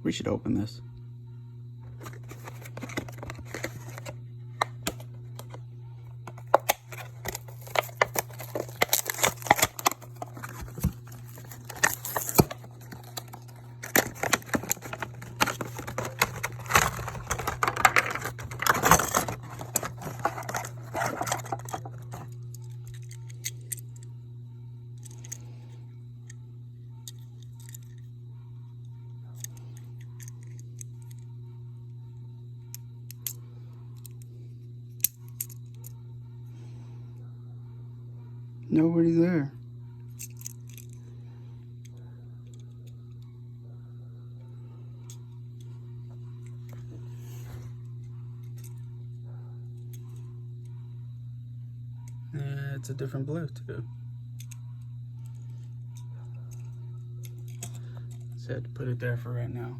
We should open this. Nobody there. Yeah, it's a different blue too. Just had to put it there for right now.